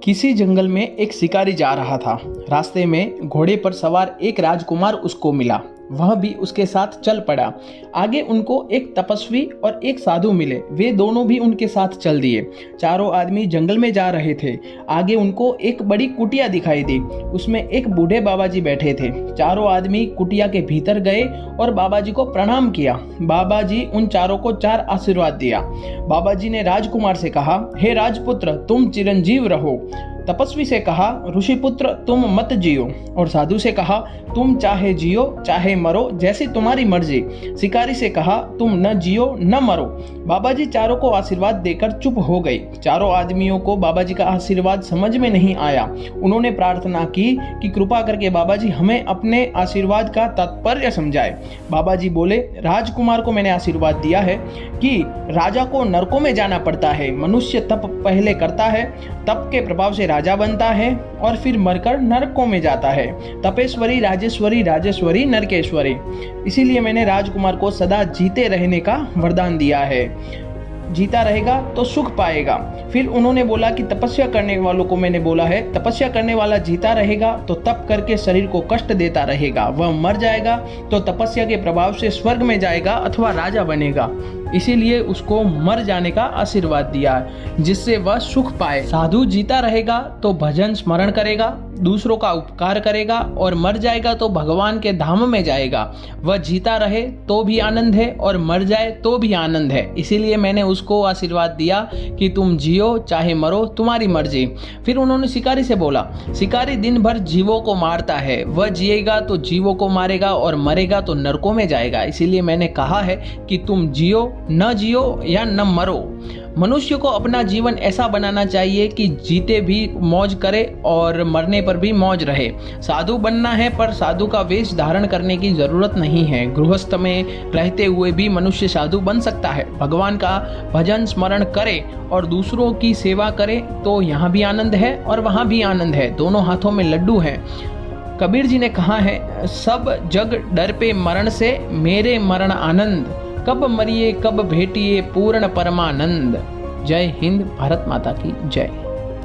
किसी जंगल में एक शिकारी जा रहा था। रास्ते में घोड़े पर सवार एक राजकुमार उसको मिला। वह भी उसके साथ चल पड़ा। आगे उनको एक तपस्वी और एक साधु मिले। वे दोनों भी उनके साथ चल दिए। चारों आदमी जंगल में जा रहे थे। आगे उनको एक बड़ी कुटिया दिखाई दी। उसमें एक बूढ़े बाबा जी बैठे थे। चारों आदमी कुटिया के भीतर गए और बाबा जी को प्रणाम किया। बाबा जी उन चारों को 4 आशीर्वाद दिया। बाबा जी ने राजकुमार से कहा, हे राजपुत्र, तुम चिरंजीव रहो। तपस्वी से कहा, ऋषिपुत्र, तुम मत जियो। और साधु से कहा, तुम चाहे जियो चाहे मरो, जैसी तुम्हारी मर्जी। शिकारी से कहा, तुम न जियो न मरो। बाबा जी चारों को आशीर्वाद देकर चुप हो गए। चारों आदमियों को बाबा जी का आशीर्वाद समझ में नहीं आया। उन्होंने प्रार्थना की कि कृपा करके बाबा जी हमें अपने आशीर्वाद का तात्पर्य समझाए। बाबा जी बोले, राजकुमार को मैंने आशीर्वाद दिया है कि राजा को नरकों में जाना पड़ता है। मनुष्य तप पहले करता है, तप के प्रभाव से राजा बनता है और फिर मरकर नरकों में जाता है। तपेश्वरी, राजेश्वरी, राजेश्वरी, नरकेश्वरी। इसीलिए मैंने राजकुमार को सदा जीते रहने का वरदान दिया है। जीता रहेगा तो सुख पाएगा। फिर उन्होंने बोला कि तपस्या करने वालों को मैंने बोला है, तपस्या करने वाला जीता रहेगा तो तप करके शरीर को कष्ट देता रहेगा। वह मर जाएगा तो तपस्या के प्रभाव से स्वर्ग में जाएगा अथवा राजा बनेगा। इसीलिए उसको मर जाने का आशीर्वाद दिया जिससे वह सुख पाए। साधु जीता रहेगा तो भजन स्मरण करेगा, दूसरों का उपकार करेगा और मर जाएगा तो भगवान के धाम में जाएगा। वह जीता रहे तो भी आनंद है और मर जाए तो भी आनंद है। इसीलिए मैंने उसको आशीर्वाद दिया कि तुम जियो चाहे मरो, तुम्हारी मर्जी। फिर उन्होंने शिकारी से बोला, शिकारी दिन भर जीवों को मारता है। वह जिएगा तो जीवों को मारेगा और मरेगा तो नरकों में जाएगा। इसीलिए मैंने कहा है कि तुम जियो न जियो या न मरो। मनुष्य को अपना जीवन ऐसा बनाना चाहिए कि जीते भी मौज करे और मरने पर भी मौज रहे। साधु बनना है पर साधु का वेश धारण करने की जरूरत नहीं है। गृहस्थ में रहते हुए भी मनुष्य साधु बन सकता है। भगवान का भजन स्मरण करे और दूसरों की सेवा करे तो यहाँ भी आनंद है और वहाँ भी आनंद है। दोनों हाथों में लड्डू है। कबीर जी ने कहा है, सब जग डर पे मरण से, मेरे मरण आनंद। कब मरिए कब भेटिए पूर्ण परमानंद। जय हिंद, भारत माता की जय।